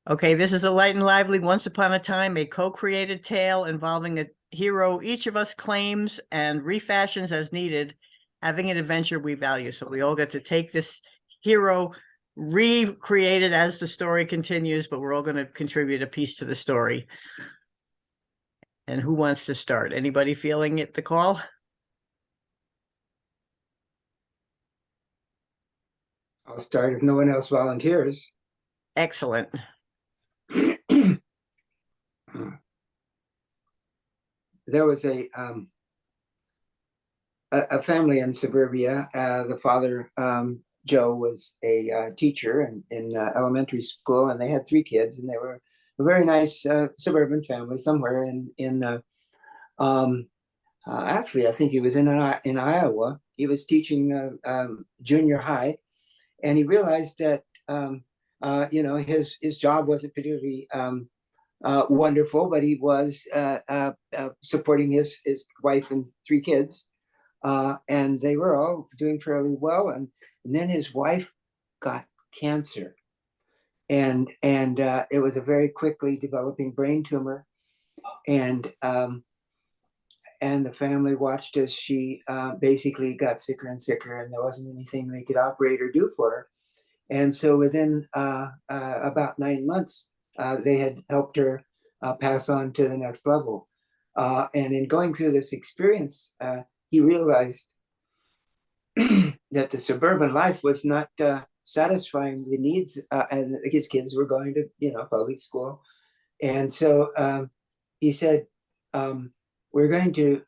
Okay, this is a light and lively Once Upon a Time, a co-created tale involving a hero each of us claims and refashions as needed, having an adventure we value. So we all get to take this hero, recreate it as the story continues, but we're all going to contribute a piece to the story. And who wants to start? Anybody feeling it, the call? I'll start if no one else volunteers. Excellent. There was a family in suburbia. The father, Joe, was a teacher in elementary school, and they had three kids, and they were a very nice suburban family somewhere in actually, I think he was in Iowa. He was teaching junior high, and he realized that his job wasn't particularly wonderful, but he was supporting his wife and three kids, and they were all doing fairly well. And then his wife got cancer, and it was a very quickly developing brain tumor, and the family watched as she basically got sicker and sicker, and there wasn't anything they could operate or do for her. And so within about 9 months, they had helped her pass on to the next level. And in going through this experience, he realized that the suburban life was not satisfying the needs, and his kids were going to, public school. And so he said, "We're going to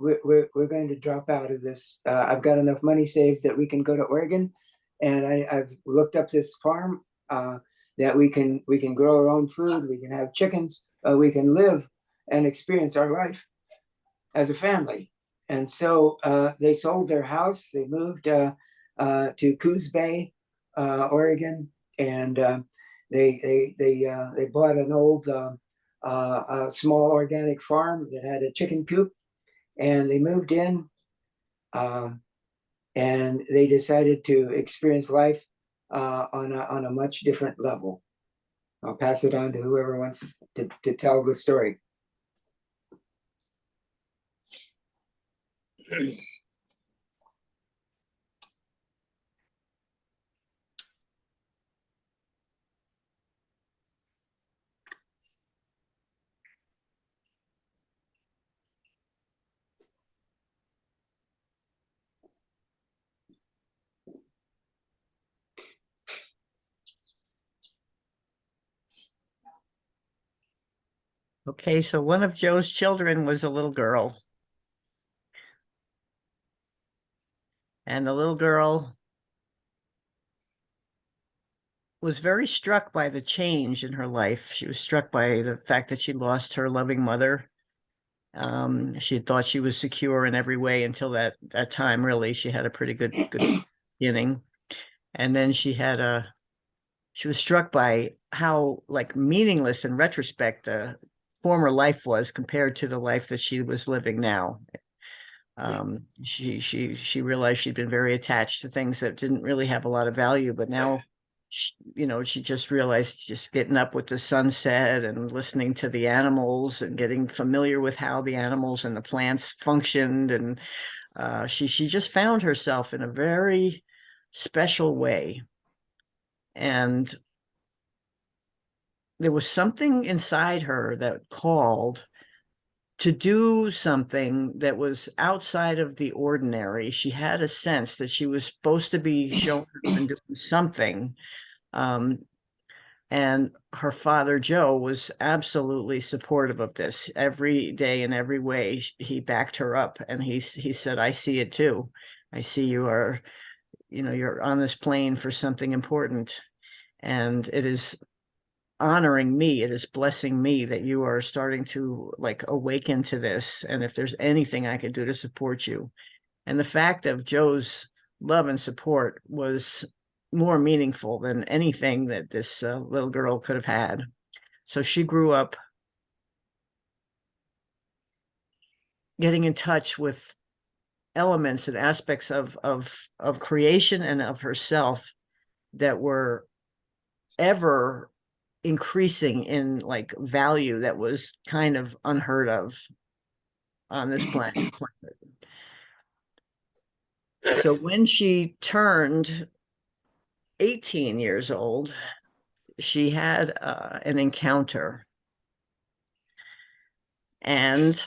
we're going to drop out of this. I've got enough money saved that we can go to Oregon, and I've looked up this farm that we can grow our own food. We can have chickens. We can live and experience our life as a family." And so they sold their house. They moved to Coos Bay, Oregon, and they bought an old small organic farm that had a chicken coop, and they moved in. And they decided to experience life on a much different level. I'll pass it on to whoever wants to tell the story. Okay, so one of Joe's children was a little girl. And the little girl was very struck by the change in her life. She was struck by the fact that she lost her loving mother. She had thought she was secure in every way until that time. Really, she had a pretty good beginning, and then she was struck by how meaningless in retrospect the former life was compared to the life that she was living now. She realized she'd been very attached to things that didn't really have a lot of value, but now she just realized just getting up with the sunset and listening to the animals and getting familiar with how the animals and the plants functioned, and she just found herself in a very special way. And there was something inside her that called to do something that was outside of the ordinary. She had a sense that she was supposed to be showing and doing something. And her father, Joe, was absolutely supportive of this. Every day in every way, he backed her up. And he said, "I see it too. I see you are, you're on this plane for something important. And it is honoring me, it is blessing me that you are starting to awaken to this. And if there's anything I could do to support you." And the fact of Joe's love and support was more meaningful than anything that this little girl could have had. So she grew up getting in touch with elements and aspects of creation and of herself that were ever increasing in like value that was kind of unheard of on this planet. So when she turned 18 years old, she had an encounter, and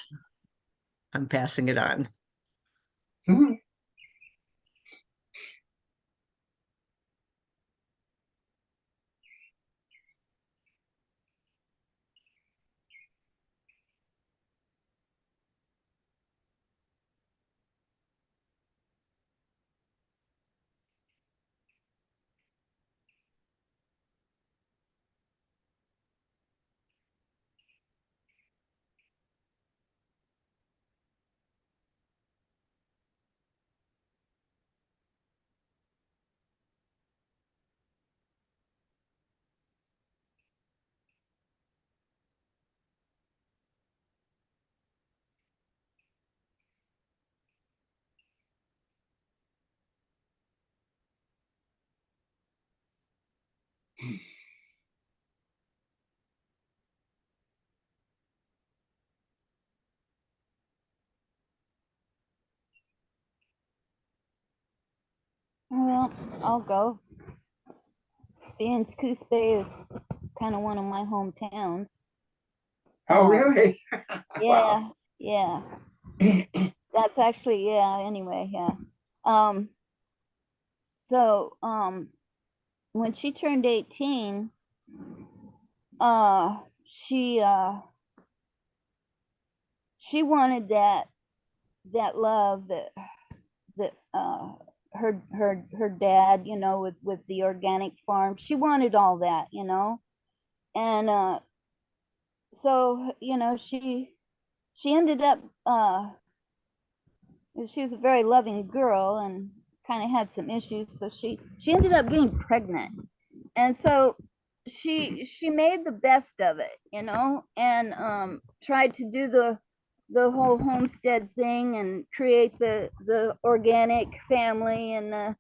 I'm passing it on. Well, I'll go. Being Coos Bay is kind of one of my hometowns. Oh, really? Yeah, yeah. That's actually, yeah, anyway, yeah. Um, so when she turned 18, uh she uh she wanted that love that her dad, with the organic farm. She wanted all that. And so, she ended up she was a very loving girl and kind of had some issues, so she ended up getting pregnant. And so she made the best of it, and tried to do the whole homestead thing and create the organic family, and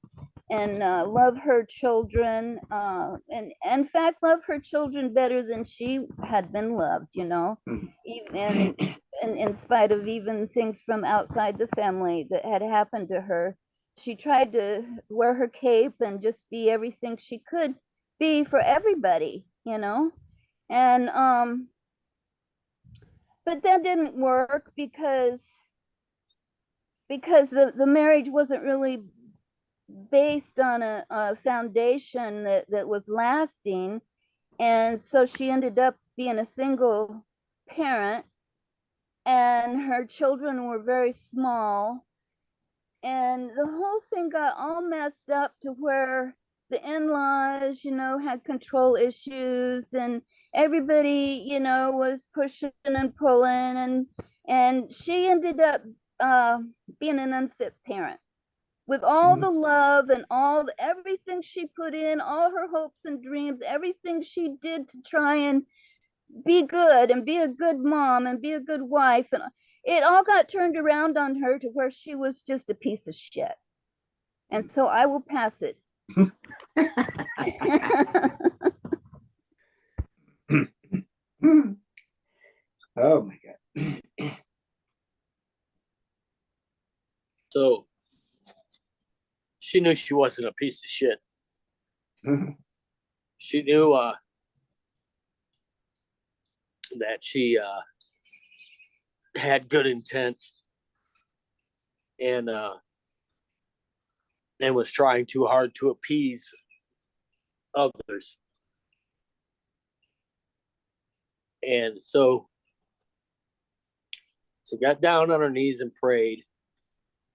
love her children, and in fact love her children better than she had been loved. Even in spite of even things from outside the family that had happened to her, she tried to wear her cape and just be everything she could be for everybody. And but that didn't work because the marriage wasn't really based on a foundation that was lasting. And so she ended up being a single parent, and her children were very small. And the whole thing got all messed up to where the in-laws, had control issues, and everybody, was pushing and pulling, and she ended up uh, being an unfit parent with all the love and everything she put in, all her hopes and dreams, everything she did to try and be good and be a good mom and be a good wife, and it all got turned around on her to where she was just a piece of shit. And so I will pass it. Oh my God. So she knew she wasn't a piece of shit. She knew that she had good intent, and was trying too hard to appease others. And so got down on her knees and prayed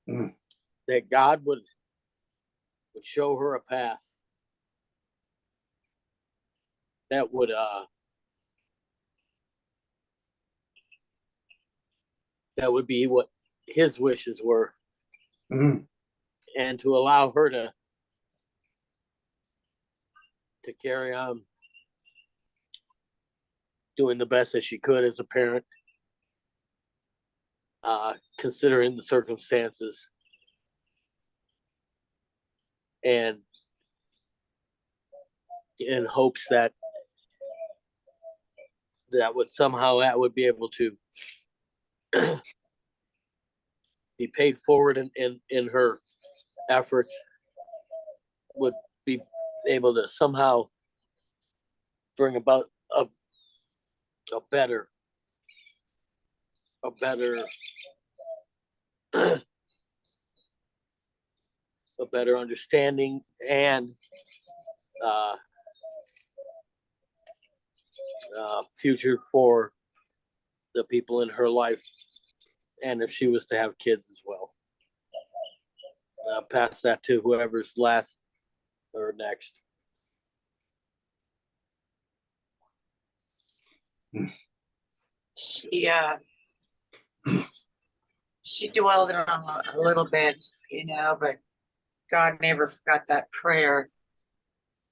that God would show her a path that would be what his wishes were, and to allow her to carry on doing the best that she could as a parent, considering the circumstances. And in hopes that that would be able to be paid forward in her efforts, would be able to somehow bring about a better a better understanding and future for the people in her life, and if she was to have kids as well. Pass that to whoever's last or next. She dwelled on a little bit, but God never forgot that prayer,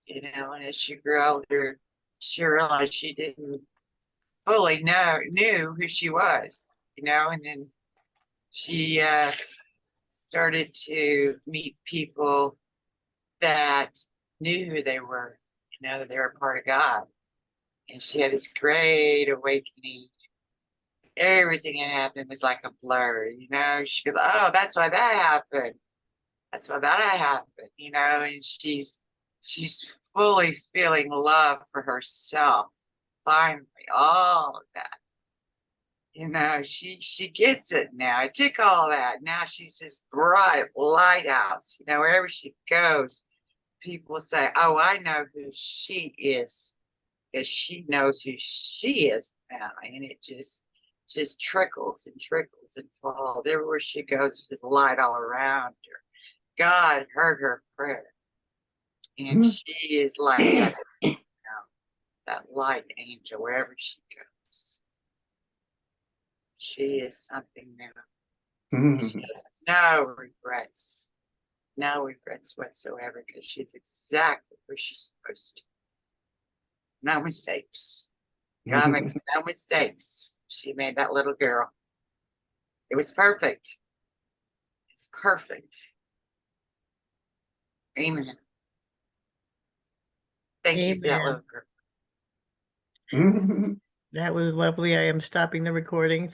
and as she grew older, she realized she didn't fully knew who she was, and then she started to meet people that knew who they were, that they were part of God. And she had this great awakening. Everything that happened was like a blur, She goes, "Oh, that's why that happened. That's why that happened," And she's fully feeling love for herself. Finally, all of that. She gets it now. It took all that. Now she's this bright lighthouse. Wherever she goes, people say, "Oh, I know who she is," because she knows who she is now, and it just trickles and trickles and falls. Everywhere she goes, there's just light all around her. God heard her prayer, and she is like that light angel wherever she goes. She is something new. She has no regrets whatsoever, because she's exactly where she's supposed to. No mistakes. God makes no mistakes. She made that little girl. It was perfect. It's perfect. Amen. Thank you for that Amen. little girl. That was lovely. I am stopping the recording.